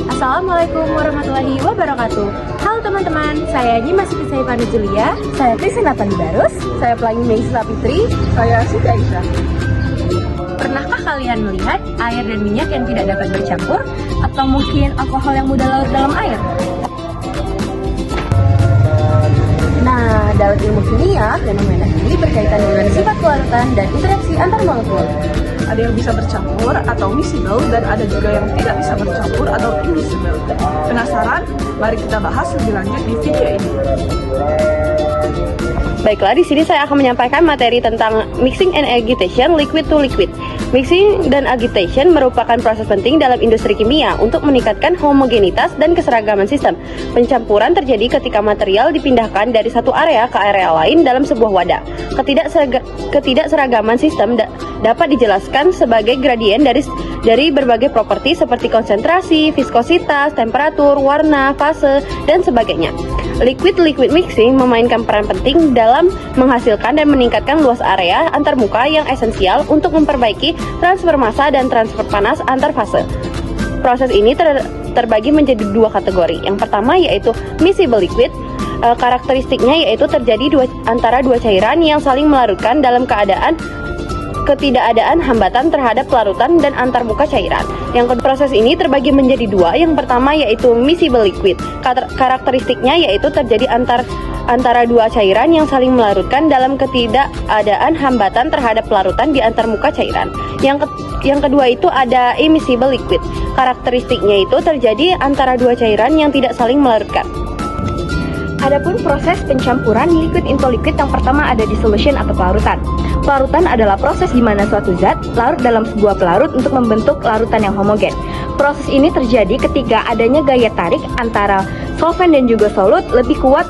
Assalamualaikum warahmatullahi wabarakatuh. Halo teman-teman, saya Dimas Siti Saifani Julia. Saya Kristina Barus. Saya Pelangi Meisra Fitri. Saya Siti Aisyah. Pernahkah kalian melihat air dan minyak yang tidak dapat bercampur? Atau mungkin alkohol yang mudah larut dalam air? Nah, dalam ilmu kimia, fenomena ini berkaitan dengan sifat kelarutan dan interaksi antar molekul. Ada yang bisa bercampur atau miscible dan ada juga yang tidak bisa bercampur atau immiscible. Penasaran? Mari kita bahas lebih lanjut di video ini. Baiklah, di sini saya akan menyampaikan materi tentang mixing and agitation liquid to liquid. Mixing dan agitation merupakan proses penting dalam industri kimia untuk meningkatkan homogenitas dan keseragaman sistem. Pencampuran terjadi ketika material dipindahkan dari satu area ke area lain dalam sebuah wadah. Ketidakseragaman sistem dapat dijelaskan sebagai gradien dari berbagai properti seperti konsentrasi, viskositas, temperatur, warna, fase, dan sebagainya. Liquid-liquid mixing memainkan peran penting dalam menghasilkan dan meningkatkan luas area antarmuka yang esensial untuk memperbaiki transfer massa dan transfer panas antar fase. Proses ini terbagi menjadi dua kategori. Yang pertama yaitu miscible liquid. Karakteristiknya yaitu terjadi antara dua cairan yang saling melarutkan dalam keadaan ketidakadaan hambatan terhadap larutan dan antarmuka cairan. Proses ini terbagi menjadi dua. Yang pertama yaitu miscible liquid. Karakteristiknya yaitu terjadi antara dua cairan yang saling melarutkan dalam ketidakadaan hambatan terhadap larutan di antarmuka cairan. Yang kedua itu ada immiscible liquid. Karakteristiknya itu terjadi antara dua cairan yang tidak saling melarutkan. Adapun proses pencampuran liquid into liquid yang pertama ada dissolution atau pelarutan. Pelarutan adalah proses di mana suatu zat larut dalam sebuah pelarut untuk membentuk larutan yang homogen. Proses ini terjadi ketika adanya gaya tarik antara solvent dan juga solut lebih kuat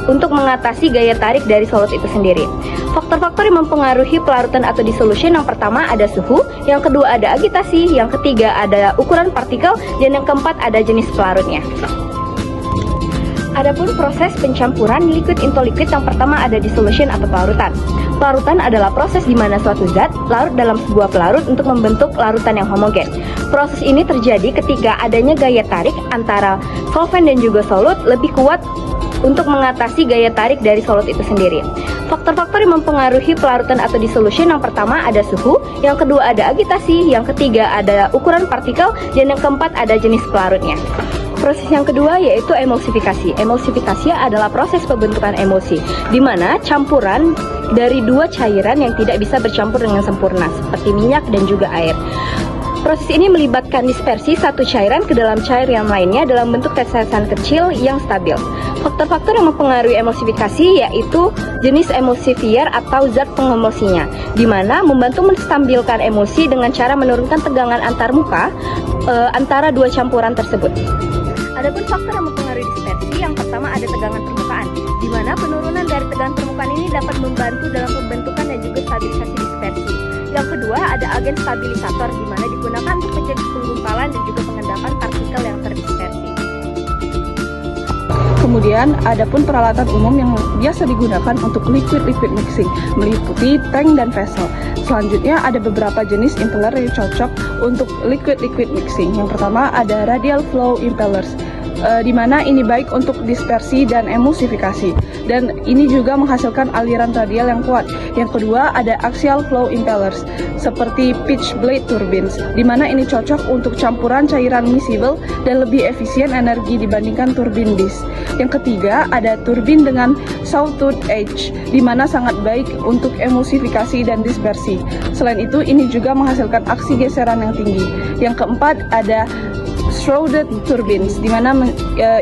untuk mengatasi gaya tarik dari solut itu sendiri. Faktor-faktor yang mempengaruhi pelarutan atau dissolution yang pertama ada suhu, yang kedua ada agitasi, yang ketiga ada ukuran partikel, dan yang keempat ada jenis pelarutnya. Adapun proses pencampuran liquid into liquid yang pertama ada dissolution atau pelarutan. Pelarutan adalah proses di mana suatu zat larut dalam sebuah pelarut untuk membentuk larutan yang homogen. Proses ini terjadi ketika adanya gaya tarik antara solvent dan juga solut lebih kuat untuk mengatasi gaya tarik dari solut itu sendiri. Faktor-faktor yang mempengaruhi pelarutan atau dissolution yang pertama ada suhu, yang kedua ada agitasi, yang ketiga ada ukuran partikel, dan yang keempat ada jenis pelarutnya. Proses yang kedua yaitu emulsifikasi. Emulsifikasi adalah proses pembentukan emulsi, di mana campuran dari dua cairan yang tidak bisa bercampur dengan sempurna, seperti minyak dan juga air. Proses ini melibatkan dispersi satu cairan ke dalam cair yang lainnya dalam bentuk tetesan kecil yang stabil. Faktor-faktor yang mempengaruhi emulsifikasi yaitu jenis emulsifier atau zat pengemulsinya, di mana membantu menstabilkan emulsi dengan cara menurunkan tegangan antarmuka antara dua campuran tersebut. Adapun faktor yang mempengaruhi dispersi, yang pertama ada tegangan permukaan, di mana penurunan dari tegangan permukaan ini dapat membantu dalam pembentukan dan juga stabilisasi dispersi. Yang kedua ada agen stabilisator, di mana digunakan untuk mencegah penggumpalan dan juga pengendapan partikel yang terdispersi. Kemudian, adapun peralatan umum yang biasa digunakan untuk liquid-liquid mixing, meliputi tank dan vessel. Selanjutnya, ada beberapa jenis impeller yang cocok untuk liquid-liquid mixing. Yang pertama, ada radial flow impellers, di mana ini baik untuk dispersi dan emulsifikasi, dan ini juga menghasilkan aliran radial yang kuat. Yang kedua, ada axial flow impellers, seperti pitch blade turbines, di mana ini cocok untuk campuran cairan miscible dan lebih efisien energi dibandingkan turbin disk. Yang ketiga, ada turbin dengan sawtooth edge, di mana sangat baik untuk emulsifikasi dan dispersi. Selain itu, ini juga menghasilkan aksi geseran yang tinggi. Yang keempat, ada shrouded turbines, di mana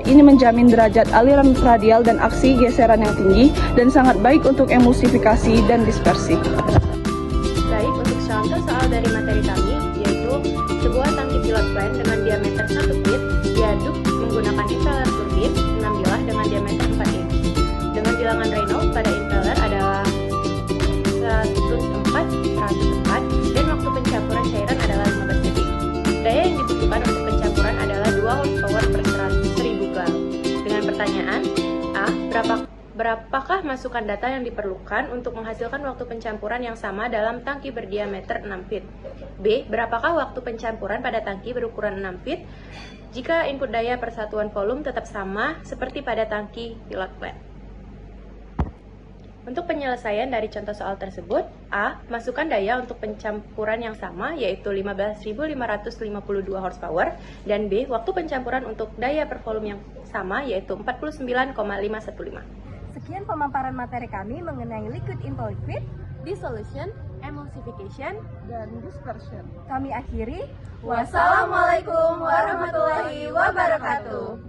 ini menjamin derajat aliran radial dan aksi geseran yang tinggi dan sangat baik untuk emulsifikasi dan dispersi. Baik, untuk contoh soal dari materi kami, yaitu sebuah tangki pilot plant dengan diameter 1 feet diaduk menggunakan impeller turbin 6 bilah dengan diameter 4 inch. Dengan bilangan Reynolds pada impeller adalah 104 dan waktu pencampuran cairan adalah 15 detik. Daya yang dibutuhkan untuk pencampuran adalah 2 horsepower per 100.000 gal. Dengan pertanyaan, A. Berapakah masukan data yang diperlukan untuk menghasilkan waktu pencampuran yang sama dalam tangki berdiameter 6 feet? B. Berapakah waktu pencampuran pada tangki berukuran 6 feet jika input daya persatuan volume tetap sama seperti pada tangki pilot plant? Untuk penyelesaian dari contoh soal tersebut, A. Masukkan daya untuk pencampuran yang sama, yaitu 15.552 horsepower, dan B. Waktu pencampuran untuk daya per volume yang sama, yaitu 49,515. Sekian pemaparan materi kami mengenai liquid into liquid, Dissolution, emulsification. dan dispersion. kami akhiri. Wassalamualaikum warahmatullahi wabarakatuh.